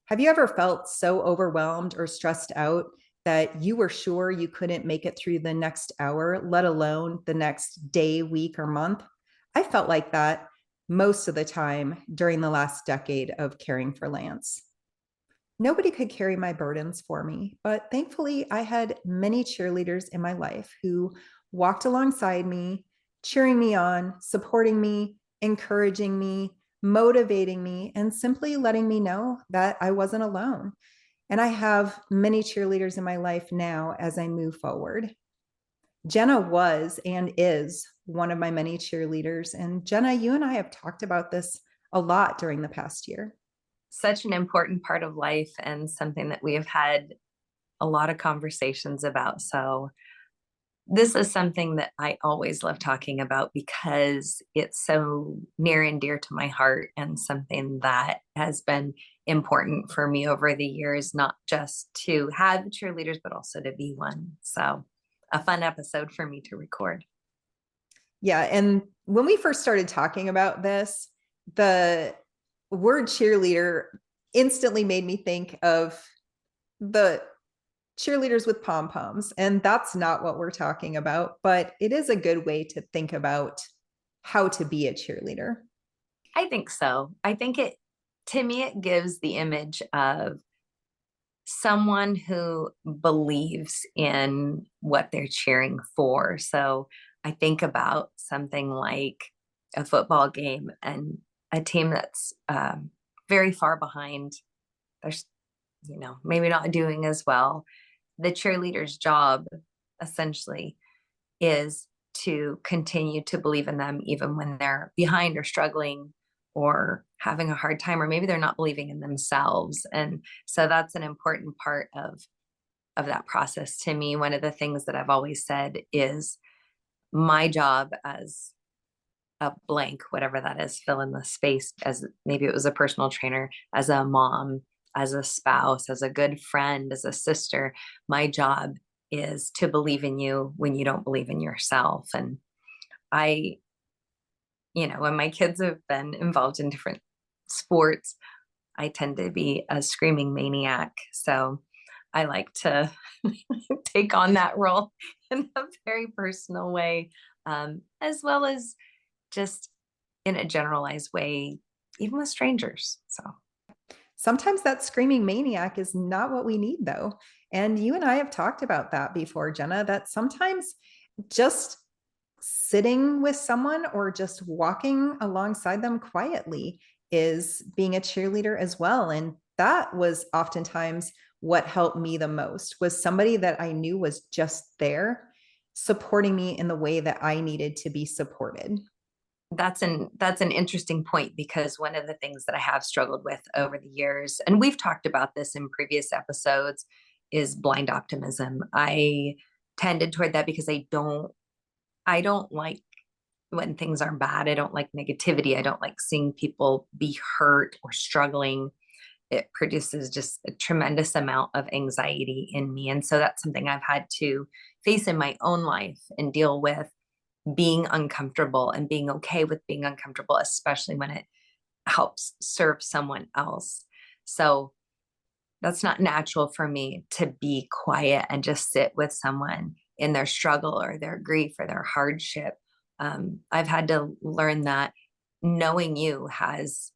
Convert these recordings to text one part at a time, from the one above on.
Have you ever felt so overwhelmed or stressed out that you were sure you couldn't make it through the next hour, let alone the next day, week, or month? I felt like that most of the time during the last decade of caring for Lance. Nobody could carry my burdens for me, but thankfully, I had many cheerleaders in my life who walked alongside me, cheering me on, supporting me, encouraging me, motivating me, and simply letting me know that I wasn't alone. And I have many cheerleaders in my life now as I move forward. Jenna was and is one of my many cheerleaders. And Jenna, you and I have talked about this a lot during the past year. Such an important part of life and something that we have had a lot of conversations about. So, this is something that I always love talking about because it's so near and dear to my heart and something that has been important for me over the years, not just to have cheerleaders, but also to be one. So, a fun episode for me to record. Yeah. And when we first started talking about this, the word cheerleader instantly made me think of the cheerleaders with pom poms. And that's not what we're talking about, but it is a good way to think about how to be a cheerleader. I think so. I think to me, it gives the image of someone who believes in what they're cheering for. So I think about something like a football game and a team that's very far behind. There's, maybe not doing as well. The cheerleader's job essentially is to continue to believe in them even when they're behind or struggling or having a hard time, or maybe they're not believing in themselves. And so that's an important part of that process to me. One of the things that I've always said is my job as a blank, whatever that is, fill in the space, as maybe it was a personal trainer, as a mom, as a spouse, as a good friend, as a sister. My job is to believe in you when you don't believe in yourself. And I, when my kids have been involved in different sports, I tend to be a screaming maniac. So I like to take on that role in a very personal way, as well as just in a generalized way, even with strangers. So Sometimes that screaming maniac is not what we need, though. And you and I have talked about that before, Jenna, that sometimes just sitting with someone or just walking alongside them quietly is being a cheerleader as well. And that was oftentimes what helped me the most, was somebody that I knew was just there supporting me in the way that I needed to be supported. that's an interesting point, because one of the things that I have struggled with over the years, and we've talked about this in previous episodes, is blind optimism. I tended toward that because I don't like when things are bad. I don't like negativity. I don't like seeing people be hurt or struggling. It produces just a tremendous amount of anxiety in me. And so that's something I've had to face in my own life and deal with, being uncomfortable and being okay with being uncomfortable, especially when it helps serve someone else. So that's not natural for me to be quiet and just sit with someone in their struggle or their grief or their hardship. I've had to learn that knowing you has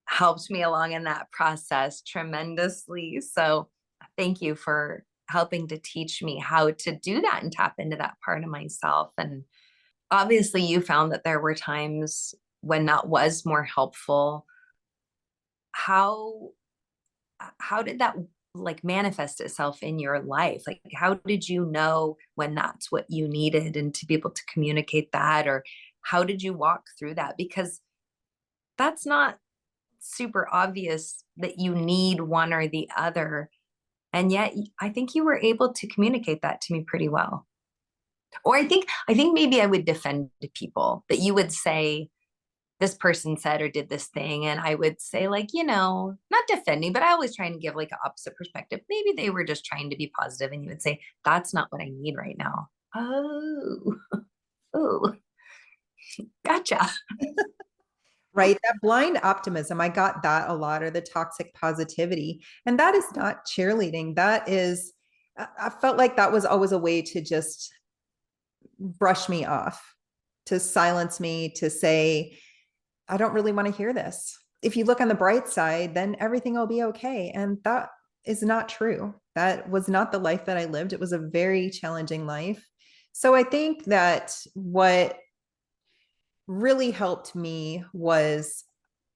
helped me along in that process tremendously. So thank you for helping to teach me how to do that and tap into that part of myself. And obviously, you found that there were times when that was more helpful. How how did that like manifest itself in your life? Like, how did you know when that's what you needed and to be able to communicate that? Or how did you walk through that? Because that's not super obvious that you need one or the other. And yet I think you were able to communicate that to me pretty well. Or I think maybe I would defend people, that you would say, this person said or did this thing, and I would say, like, not defending, but I always try and give like an opposite perspective. Maybe they were just trying to be positive, and you would say, that's not what I need right now. Oh, oh, gotcha. Right. That blind optimism, I got that a lot, or the toxic positivity. And that is not cheerleading. That is, I felt like that was always a way to just brush me off, to silence me, to say, I don't really want to hear this. If you look on the bright side, then everything will be okay. And that is not true. That was not the life that I lived. It was a very challenging life. So I think that what really helped me was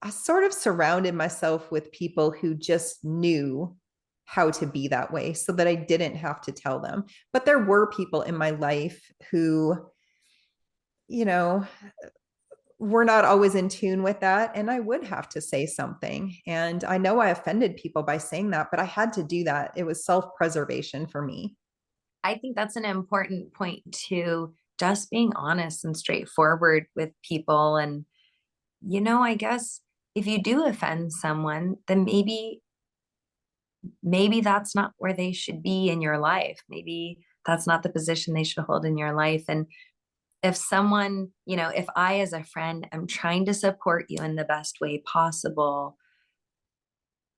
I sort of surrounded myself with people who just knew how to be that way so that I didn't have to tell them. But there were people in my life who, you know, were not always in tune with that. And I would have to say something. And I know I offended people by saying that, but I had to do that. It was self preservation for me. I think that's an important point too, just being honest and straightforward with people. And, I guess if you do offend someone, then maybe that's not where they should be in your life. Maybe that's not the position they should hold in your life. And if someone, if I as a friend am trying to support you in the best way possible,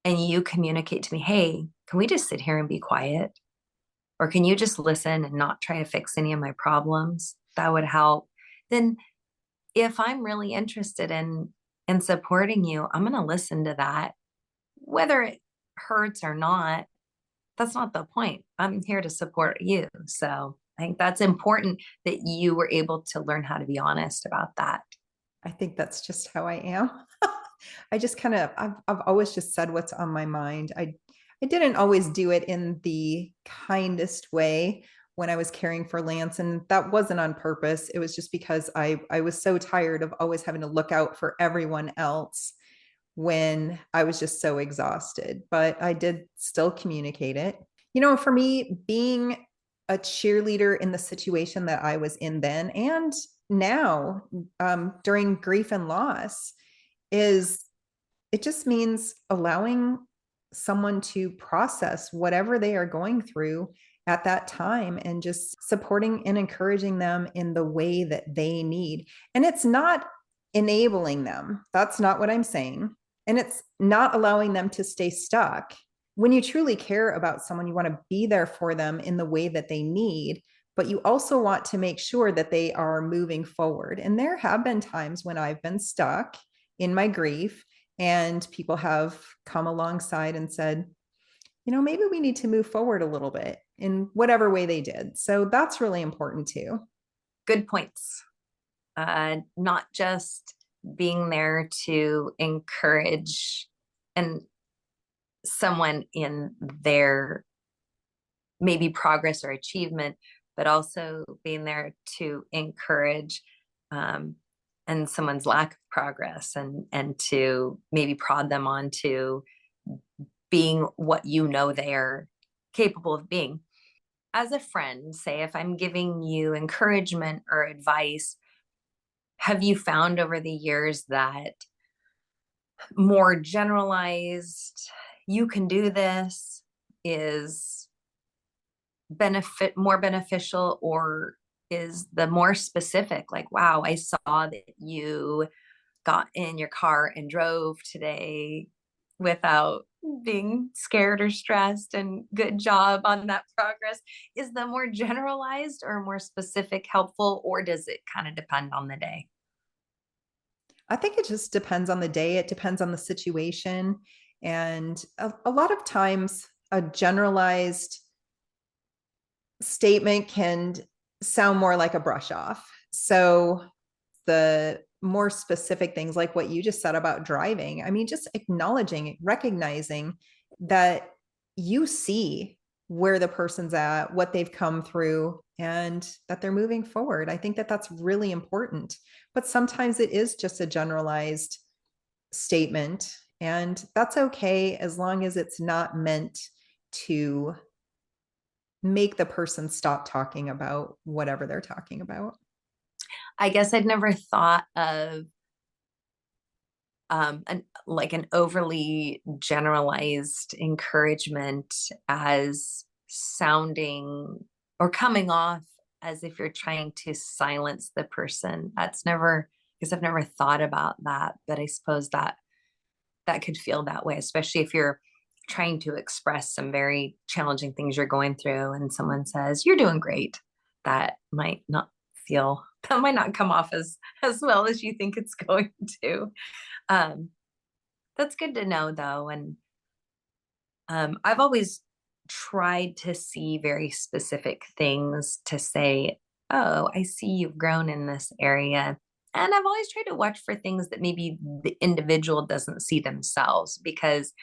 and you communicate to me, hey, can we just sit here and be quiet? Or can you just listen and not try to fix any of my problems? That would help. Then if I'm really interested in supporting you, I'm going to listen to that. Whether it hurts or not, that's not the point. I'm here to support you. So I think that's important that you were able to learn how to be honest about that. I think that's just how I am. I just kind of, I've always just said what's on my mind. I didn't always do it in the kindest way when I was caring for Lance, and that wasn't on purpose. It was just because I was so tired of always having to look out for everyone else when I was just so exhausted. But I did still communicate it. For me, being a cheerleader in the situation that I was in then and now, during grief and loss, is it just means allowing someone to process whatever they are going through at that time and just supporting and encouraging them in the way that they need. And it's not enabling them. That's not what I'm saying. And it's not allowing them to stay stuck. When you truly care about someone, you want to be there for them in the way that they need, but you also want to make sure that they are moving forward. And there have been times when I've been stuck in my grief and people have come alongside and said, maybe we need to move forward a little bit in whatever way they did. So that's really important too. Good points. Not just being there to encourage and someone in their maybe progress or achievement, but also being there to encourage and someone's lack of progress and to maybe prod them on to being what they're capable of being. As a friend, say if I'm giving you encouragement or advice, have you found over the years that more generalized, you can do this, is more beneficial, or is the more specific, like, wow, I saw that you got in your car and drove today without being scared or stressed, and good job on that progress? Is the more generalized or more specific helpful, or does it kind of depend on the day? I think it just depends on the day, it depends on the situation. And a lot of times, a generalized statement can sound more like a brush off. So the more specific things like what you just said about driving, I mean, just acknowledging, recognizing that you see where the person's at, what they've come through, and that they're moving forward. I think that that's really important. But sometimes it is just a generalized statement, and that's okay as long as it's not meant to make the person stop talking about whatever they're talking about. I guess I'd never thought of like an overly generalized encouragement as sounding or coming off as if you're trying to silence the person. That's never because I've never thought about that, but I suppose that that could feel that way, especially if you're trying to express some very challenging things you're going through and someone says, "You're doing great." That might not feel, that might not come off as well as you think it's going to. Um, that's good to know though. And I've always tried to see very specific things to say, "Oh, I see you've grown in this area." And I've always tried to watch for things that maybe the individual doesn't see themselves, because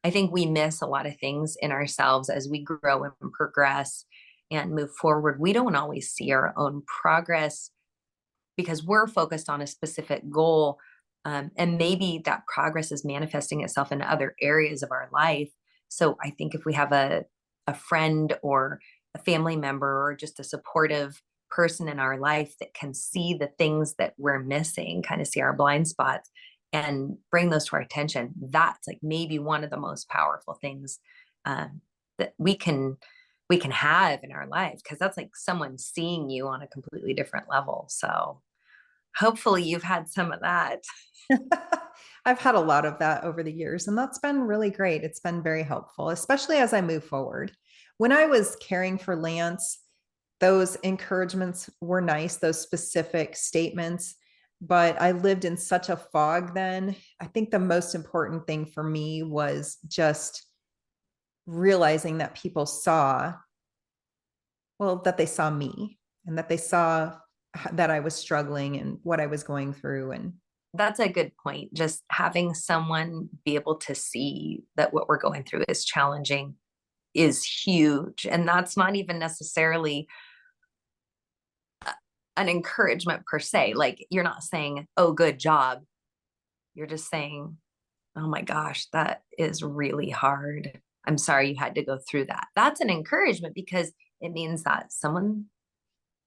I think we miss a lot of things in ourselves as we grow and progress and move forward. We don't always see our own progress because we're focused on a specific goal. And maybe that progress is manifesting itself in other areas of our life. So I think if we have a friend or a family member or just a supportive person in our life that can see the things that we're missing, kind of see our blind spots and bring those to our attention, that's like maybe one of the most powerful things that we can have in our life, because that's like someone seeing you on a completely different level. So hopefully you've had some of that. I've had a lot of that over the years, and that's been really great. It's been very helpful, especially as I move forward. When I was caring for Lance, those encouragements were nice, those specific statements, but I lived in such a fog then. I think the most important thing for me was just realizing that people saw, well, that they saw me and that they saw that I was struggling and what I was going through. And That's a good point. Just having someone be able to see that what we're going through is challenging is huge. And that's not even necessarily an encouragement per se. Like you're not saying, "Oh, good job." You're just saying, "Oh my gosh, that is really hard. I'm sorry you had to go through that." That's an encouragement because it means that someone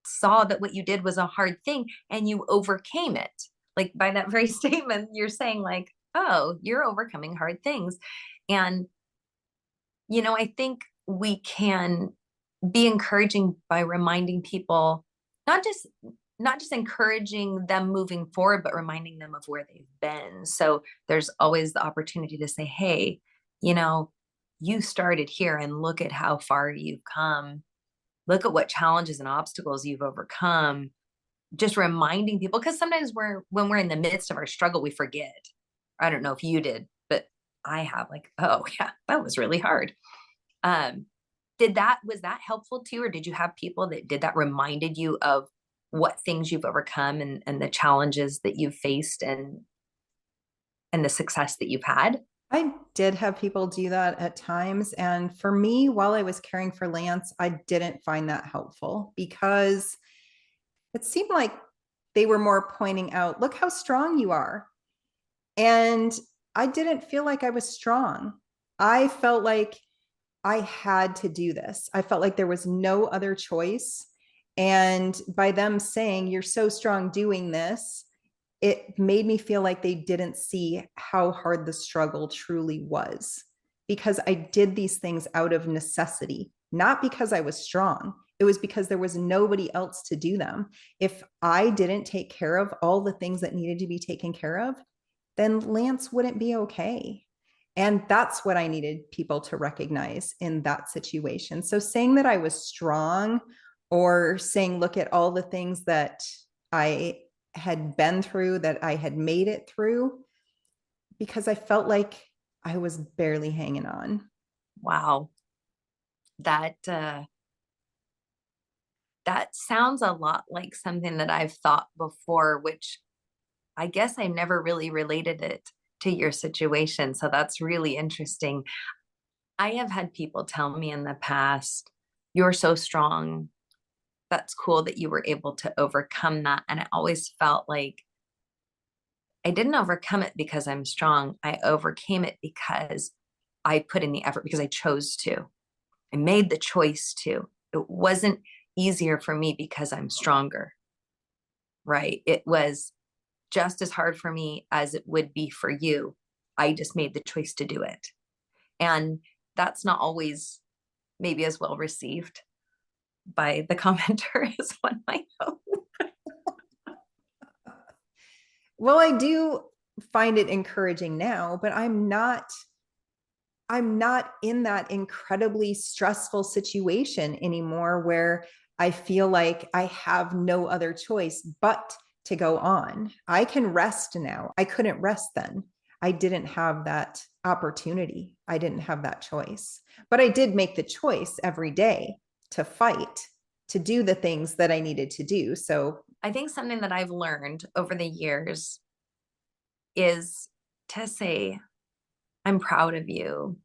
saw that what you did was a hard thing and you overcame it. Like by that very statement, you're saying, like, "Oh, you're overcoming hard things." And, I think we can be encouraging by reminding people, not just not just encouraging them moving forward, but reminding them of where they've been. So there's always the opportunity to say, "Hey, you know, you started here and look at how far you've come. Look at what challenges and obstacles you've overcome." Just reminding people, because sometimes when we're in the midst of our struggle, we forget. I don't know if you did, but I have, like, "Oh yeah, that was really hard." Um, was that helpful to you, or did you have people that did that, reminded you of what things you've overcome and the challenges that you've faced and the success that you've had? I did have people do that at times. And for me, while I was caring for Lance, I didn't find that helpful because it seemed like they were more pointing out, look how strong you are. And I didn't feel like I was strong. I felt like I had to do this. I felt like there was no other choice. And by them saying, you're so strong doing this, it made me feel like they didn't see how hard the struggle truly was, because I did these things out of necessity, not because I was strong. It was because there was nobody else to do them. If I didn't take care of all the things that needed to be taken care of, then Lance wouldn't be okay. And that's what I needed people to recognize in that situation. So saying that I was strong, or saying, look at all the things that I had been through, that I had made it through, because I felt like I was barely hanging on. Wow. That that sounds a lot like something that I've thought before, which I guess I never really related it to your situation. So that's really interesting. I have had people tell me in the past, "You're so strong. That's cool that you were able to overcome that." And I always felt like I didn't overcome it because I'm strong. I overcame it because I put in the effort, because I chose to. I made the choice to. It wasn't easier for me because I'm stronger, right? It was just as hard for me as it would be for you. I just made the choice to do it. And that's not always maybe as well received by the commenter as one might hope. Well, I do find it encouraging now, but I'm not in that incredibly stressful situation anymore where I feel like I have no other choice but to go on. I can rest now. I couldn't rest then. I didn't have that opportunity. I didn't have that choice. But I did make the choice every day to fight, to do the things that I needed to do. So I think something that I've learned over the years is to say, I'm proud of you,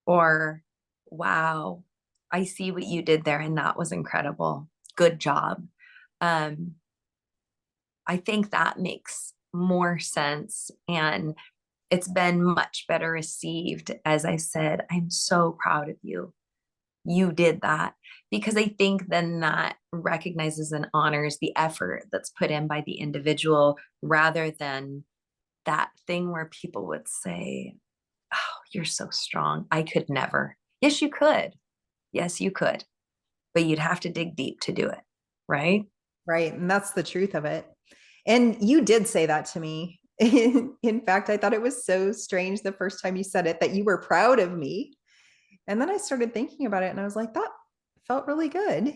or wow, I see what you did there and that was incredible. Good job. Um, I think that makes more sense. And it's been much better received. As I said, I'm so proud of you. You did that. Because I think then that recognizes and honors the effort that's put in by the individual rather than that thing where people would say, oh, you're so strong. I could never. Yes, you could. Yes, you could. But you'd have to dig deep to do it. Right. right. And that's the truth of it. And you did say that to me. In fact, I thought it was so strange the first time you said it that you were proud of me. And then I started thinking about it and I was like, that felt really good.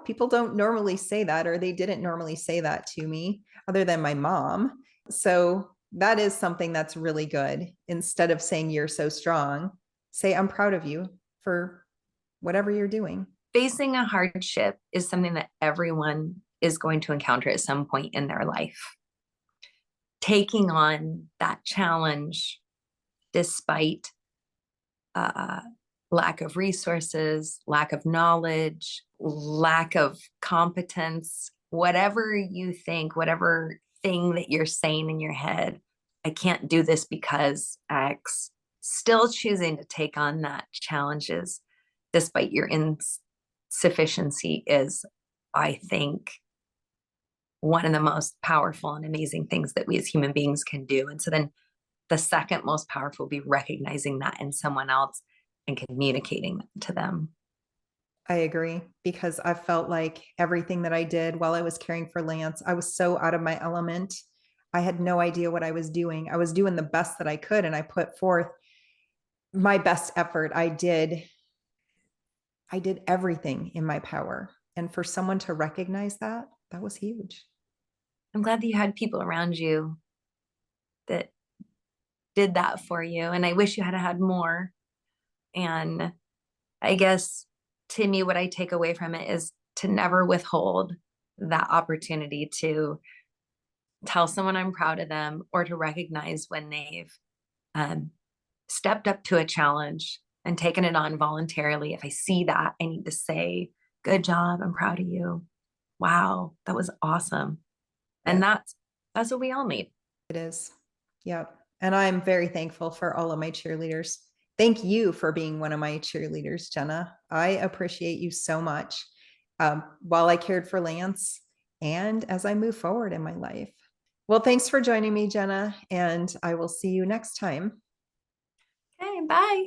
People don't normally say that, or they didn't normally say that to me other than my mom. So that is something that's really good. Instead of saying you're so strong, say I'm proud of you for whatever you're doing. Facing a hardship is something that everyone is going to encounter at some point in their life. Taking on that challenge despite uh, lack of resources, lack of knowledge, lack of competence, whatever you think, whatever thing that you're saying in your head, I can't do this because X, still choosing to take on that challenges despite your insufficiency is, I think, one of the most powerful and amazing things that we as human beings can do. And so then the second most powerful will be recognizing that in someone else and communicating to them. I agree because I felt like everything that I did while I was caring for Lance, I was so out of my element. I had no idea what I was doing. I was doing the best that I could and I put forth my best effort. I did everything in my power. And for someone to recognize that, that was huge. I'm glad that you had people around you that did that for you. And I wish you had had more. And I guess to me, what I take away from it is to never withhold that opportunity to tell someone I'm proud of them or to recognize when they've um, stepped up to a challenge and taken it on voluntarily. If I see that, I need to say, good job. I'm proud of you. Wow, that was awesome. And Yeah, that's what we all need. it is. Yep. And I'm very thankful for all of my cheerleaders. Thank you for being one of my cheerleaders, Jenna. I appreciate you so much while I cared for Lance and as I move forward in my life. Well, thanks for joining me, Jenna, and I will see you next time. Okay, bye.